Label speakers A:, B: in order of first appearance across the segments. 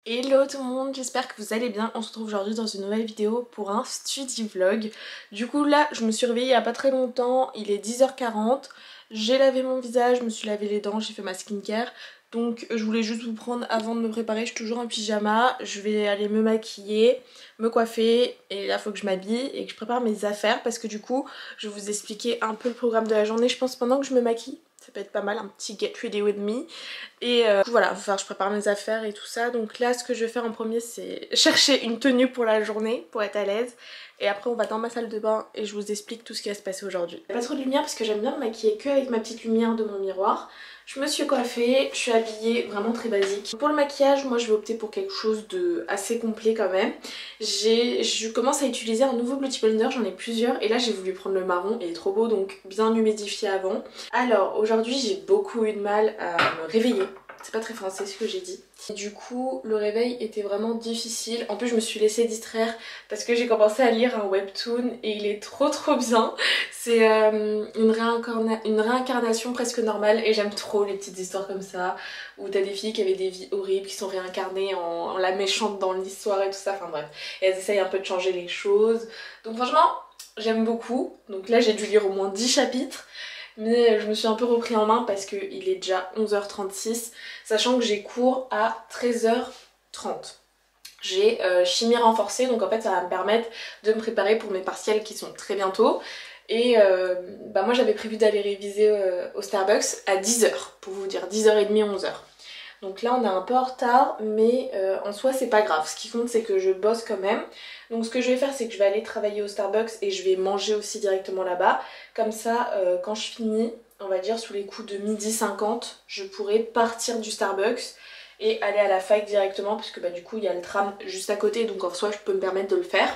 A: Hello tout le monde, j'espère que vous allez bien. On se retrouve aujourd'hui dans une nouvelle vidéo pour un study vlog. Du coup là je me suis réveillée il y a pas très longtemps, il est 10h40. J'ai lavé mon visage, je me suis lavé les dents, j'ai fait ma skincare. Donc je voulais juste vous prendre avant de me préparer, je suis toujours en pyjama. Je vais aller me maquiller, me coiffer et là faut que je m'habille et que je prépare mes affaires. Parce que du coup je vais vous expliquer un peu le programme de la journée je pense pendant que je me maquille. Ça peut être pas mal, un petit get ready with me. Et du coup voilà, je prépare mes affaires et tout ça. Donc là ce que je vais faire en premier c'est chercher une tenue pour la journée pour être à l'aise. Et après on va dans ma salle de bain et je vous explique tout ce qui va se passer aujourd'hui. Pas trop de lumière parce que j'aime bien me maquiller que avec ma petite lumière de mon miroir. Je me suis coiffée, je suis habillée vraiment très basique. Pour le maquillage, moi je vais opter pour quelque chose de assez complet quand même. Je commence à utiliser un nouveau Beauty Blender, j'en ai plusieurs. Et là j'ai voulu prendre le marron, il est trop beau donc bien humidifié avant. Alors aujourd'hui j'ai beaucoup eu de mal à me réveiller. C'est pas très français ce que j'ai dit. Et du coup le réveil était vraiment difficile. En plus je me suis laissée distraire parce que j'ai commencé à lire un webtoon et il est trop bien. C'est une réincarnation presque normale et j'aime trop les petites histoires comme ça où t'as des filles qui avaient des vies horribles qui sont réincarnées en la méchante dans l'histoire et tout ça, enfin bref. Et elles essayent un peu de changer les choses. Donc franchement j'aime beaucoup. Donc là j'ai dû lire au moins 10 chapitres. Mais je me suis un peu repris en main parce qu'il est déjà 11h36, sachant que j'ai cours à 13h30. J'ai chimie renforcée, donc en fait ça va me permettre de me préparer pour mes partiels qui sont très bientôt. Et moi j'avais prévu d'aller réviser au Starbucks à 10h, pour vous dire, 10h30, 11h. Donc là on est un peu en retard, mais en soi c'est pas grave. Ce qui compte c'est que je bosse quand même. Donc ce que je vais faire c'est que je vais aller travailler au Starbucks et je vais manger aussi directement là-bas. Comme ça quand je finis, on va dire sous les coups de 12h50, je pourrai partir du Starbucks et aller à la fac directement puisque du coup il y a le tram juste à côté, donc en soi je peux me permettre de le faire.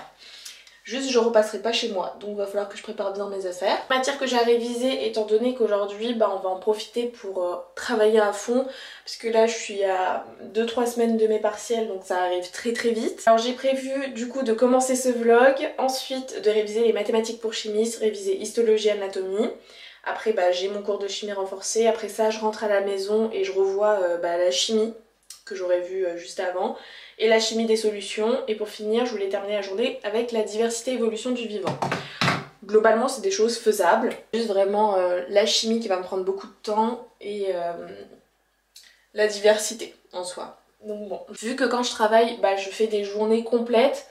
A: Juste je repasserai pas chez moi, donc il va falloir que je prépare bien mes affaires. Matière que j'ai à réviser étant donné qu'aujourd'hui on va en profiter pour travailler à fond. Parce que là je suis à 2-3 semaines de mes partiels, donc ça arrive très vite. Alors j'ai prévu du coup de commencer ce vlog, ensuite de réviser les mathématiques pour chimistes, réviser histologie, anatomie. Après j'ai mon cours de chimie renforcée, après ça je rentre à la maison et je revois la chimie que j'aurais vu juste avant et la chimie des solutions, et pour finir je voulais terminer la journée avec la diversité et évolution du vivant. Globalement c'est des choses faisables, juste vraiment la chimie qui va me prendre beaucoup de temps et la diversité en soi. Donc bon, vu que quand je travaille je fais des journées complètes,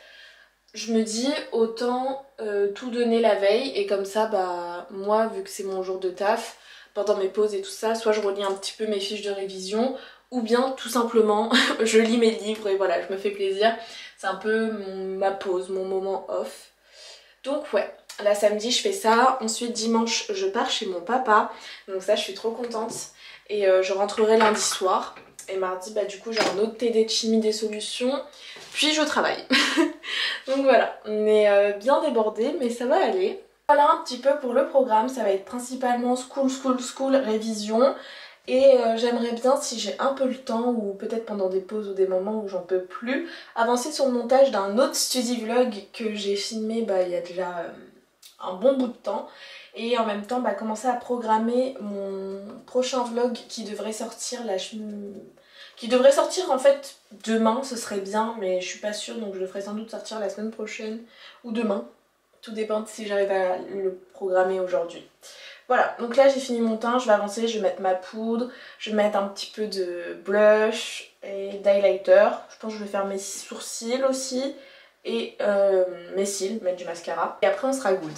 A: je me dis autant tout donner la veille et comme ça moi vu que c'est mon jour de taf, pendant mes pauses et tout ça, soit je relis un petit peu mes fiches de révision ou bien tout simplement je lis mes livres et voilà, je me fais plaisir. C'est un peu ma pause, mon moment off. Donc ouais, là samedi je fais ça, ensuite dimanche je pars chez mon papa, donc ça je suis trop contente. Et je rentrerai lundi soir. Et mardi du coup j'ai un autre TD de chimie des solutions, puis je travaille. Donc voilà, on est bien débordé mais ça va aller. Voilà un petit peu pour le programme, ça va être principalement school, révision. Et j'aimerais bien, si j'ai un peu le temps, ou peut-être pendant des pauses ou des moments où j'en peux plus, avancer sur le montage d'un autre study vlog que j'ai filmé il y a déjà un bon bout de temps. Et en même temps commencer à programmer mon prochain vlog qui devrait sortir en fait demain, ce serait bien, mais je suis pas sûre, donc je le ferai sans doute sortir la semaine prochaine ou demain. Tout dépend de si j'arrive à le programmer aujourd'hui. Voilà, donc là j'ai fini mon teint, je vais avancer, je vais mettre ma poudre, je vais mettre un petit peu de blush et d'highlighter. Je pense que je vais faire mes sourcils aussi et mes cils, mettre du mascara. Et après on sera good.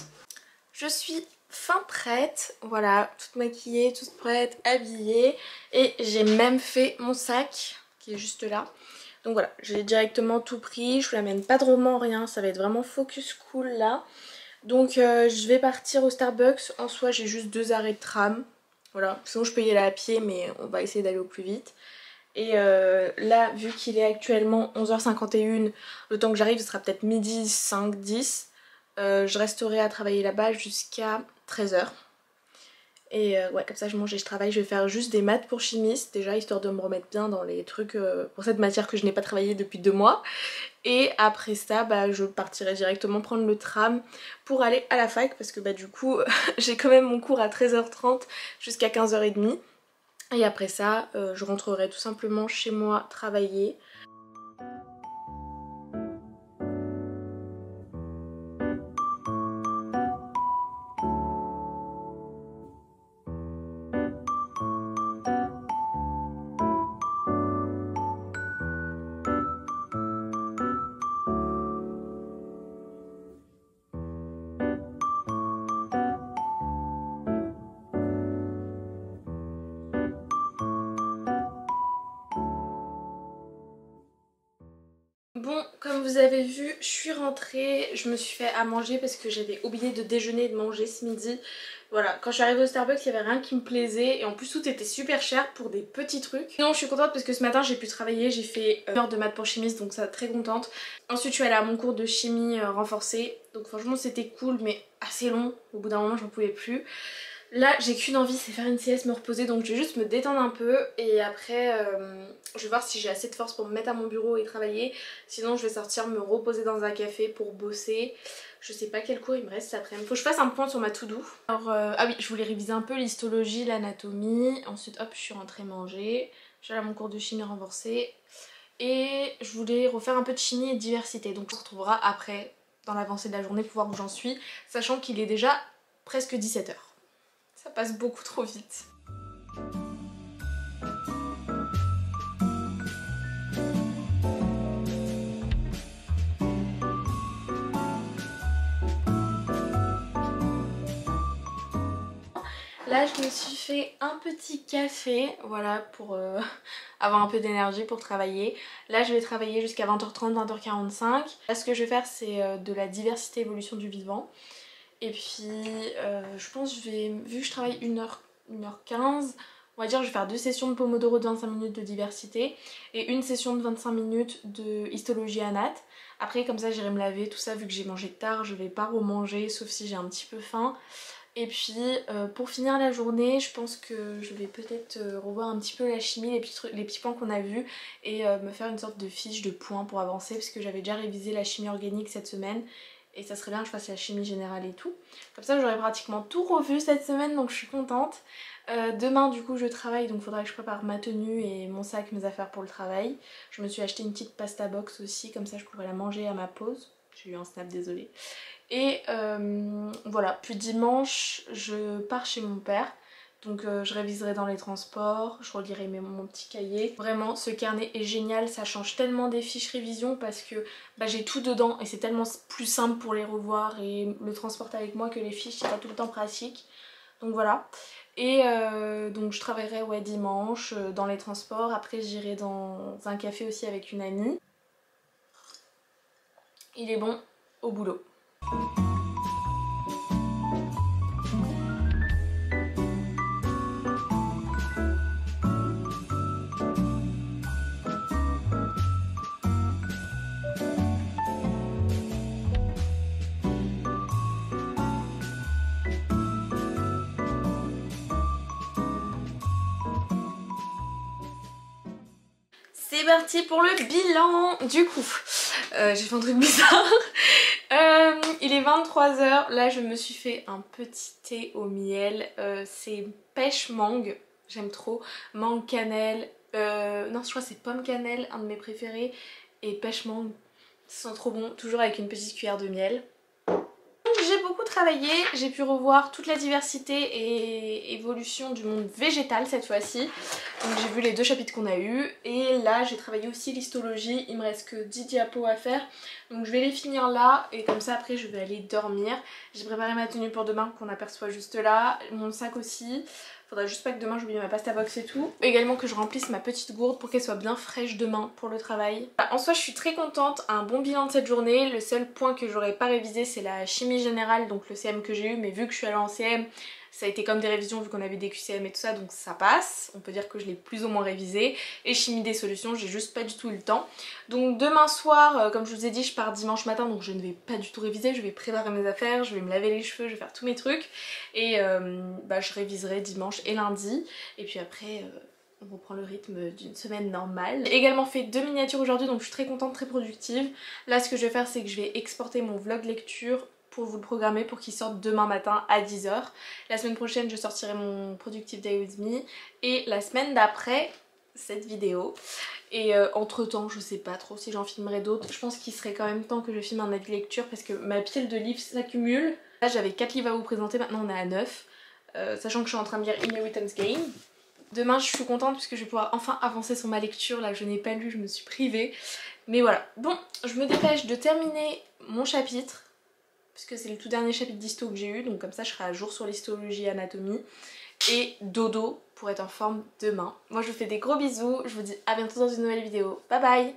A: Je suis fin prête, voilà, toute maquillée, toute prête, habillée. Et j'ai même fait mon sac qui est juste là. Donc voilà, j'ai directement tout pris, je vous l'amène pas de roman, rien, ça va être vraiment focus cool là. Donc je vais partir au Starbucks, en soi j'ai juste 2 arrêts de tram. Voilà, sinon je peux y aller à pied mais on va essayer d'aller au plus vite. Et là vu qu'il est actuellement 11h51, le temps que j'arrive ce sera peut-être midi 5, 10. Je resterai à travailler là-bas jusqu'à 13h. Et ouais, comme ça je mange et je travaille. Je vais faire juste des maths pour chimiste déjà, histoire de me remettre bien dans les trucs pour cette matière que je n'ai pas travaillé depuis 2 mois. Et après ça je partirai directement prendre le tram pour aller à la fac parce que du coup j'ai quand même mon cours à 13h30 jusqu'à 15h30. Et après ça je rentrerai tout simplement chez moi travailler. Bon, comme vous avez vu, je suis rentrée, je me suis fait à manger parce que j'avais oublié de déjeuner et de manger ce midi. Voilà, quand je suis arrivée au Starbucks, il n'y avait rien qui me plaisait et en plus tout était super cher pour des petits trucs. Sinon je suis contente parce que ce matin j'ai pu travailler, j'ai fait 1 heure de maths pour chimiste, donc ça très contente. Ensuite je suis allée à mon cours de chimie renforcée, donc franchement c'était cool mais assez long, au bout d'un moment j'en pouvais plus. Là j'ai qu'une envie, c'est faire une sieste, me reposer, donc je vais juste me détendre un peu et après je vais voir si j'ai assez de force pour me mettre à mon bureau et travailler. Sinon je vais sortir me reposer dans un café pour bosser. Je sais pas quel cours il me reste cet après-midi. Faut que je fasse un point sur ma to-do. Alors ah oui, je voulais réviser un peu l'histologie, l'anatomie. Ensuite hop, je suis rentrée manger. J'allais à mon cours de chimie renforcée. Et je voulais refaire un peu de chimie et de diversité. Donc on se retrouvera après dans l'avancée de la journée pour voir où j'en suis. Sachant qu'il est déjà presque 17 h. Ça passe beaucoup trop vite. Là je me suis fait un petit café, voilà, pour avoir un peu d'énergie pour travailler. Là je vais travailler jusqu'à 20h30, 20h45. Là ce que je vais faire c'est de la diversité évolution du vivant. Et puis je pense que vu que je travaille 1h15, on va dire que je vais faire 2 sessions de Pomodoro de 25 minutes de diversité et une session de 25 minutes de histologie anat. Après comme ça j'irai me laver, tout ça, vu que j'ai mangé tard, je vais pas remanger sauf si j'ai un petit peu faim. Et puis pour finir la journée, je pense que je vais peut-être revoir un petit peu la chimie, les petits points qu'on a vus et me faire une sorte de fiche de points pour avancer parce que j'avais déjà révisé la chimie organique cette semaine et ça serait bien que je fasse la chimie générale et tout. Comme ça j'aurai pratiquement tout revu cette semaine donc je suis contente. Demain du coup je travaille donc il faudra que je prépare ma tenue et mon sac, mes affaires pour le travail. Je me suis acheté une petite pasta box aussi, comme ça je pourrais la manger à ma pause. J'ai eu un snap, désolée. Et voilà, puis dimanche je pars chez mon père. Donc je réviserai dans les transports, je relirai mon petit cahier. Vraiment ce carnet est génial, ça change tellement des fiches révision parce que j'ai tout dedans et c'est tellement plus simple pour les revoir et le transporter avec moi que les fiches, c'est pas tout le temps pratique. Donc voilà. Et donc je travaillerai ouais, dimanche dans les transports, après j'irai dans un café aussi avec une amie. Il est bon au boulot. C'est parti pour le bilan. Du coup, j'ai fait un truc bizarre. Il est 23 h. Là, je me suis fait un petit thé au miel. C'est pêche mangue. J'aime trop. Mangue cannelle. Non, je crois que c'est pomme cannelle, un de mes préférés. Et pêche mangue. Ça sent trop bon. Toujours avec une petite cuillère de miel. J'ai beaucoup travaillé, j'ai pu revoir toute la diversité et évolution du monde végétal cette fois-ci. Donc j'ai vu les 2 chapitres qu'on a eu et là j'ai travaillé aussi l'histologie, il me reste que 10 diapos à faire. Donc je vais les finir là et comme ça après je vais aller dormir. J'ai préparé ma tenue pour demain qu'on aperçoit juste là, mon sac aussi. Faudra juste pas que demain j'oublie ma pasta box et tout. Également que je remplisse ma petite gourde pour qu'elle soit bien fraîche demain pour le travail. En soi je suis très contente, un bon bilan de cette journée. Le seul point que j'aurais pas révisé c'est la chimie générale, donc le CM que j'ai eu, mais vu que je suis allée en CM, ça a été comme des révisions vu qu'on avait des QCM et tout ça, donc ça passe. On peut dire que je l'ai plus ou moins révisé. Et chimie des solutions, j'ai juste pas du tout eu le temps. Donc demain soir, comme je vous ai dit, je pars dimanche matin, donc je ne vais pas du tout réviser. Je vais préparer mes affaires, je vais me laver les cheveux, je vais faire tous mes trucs. Et je réviserai dimanche et lundi. Et puis après... on reprend le rythme d'une semaine normale. J'ai également fait 2 miniatures aujourd'hui donc je suis très contente, très productive. Là ce que je vais faire c'est que je vais exporter mon vlog lecture pour vous le programmer pour qu'il sorte demain matin à 10 h. La semaine prochaine je sortirai mon Productive Day with Me et la semaine d'après cette vidéo. Et entre temps je sais pas trop si j'en filmerai d'autres. Je pense qu'il serait quand même temps que je filme un avis lecture parce que ma pile de livres s'accumule. Là j'avais 4 livres à vous présenter, maintenant on est à 9. Sachant que je suis en train de lire Inheritance Game. Demain je suis contente puisque je vais pouvoir enfin avancer sur ma lecture, là je n'ai pas lu, je me suis privée. Mais voilà, bon je me dépêche de terminer mon chapitre puisque c'est le tout dernier chapitre d'histo que j'ai eu, donc comme ça je serai à jour sur l'histologie et anatomie. Et dodo pour être en forme demain. Moi je vous fais des gros bisous, je vous dis à bientôt dans une nouvelle vidéo, bye bye.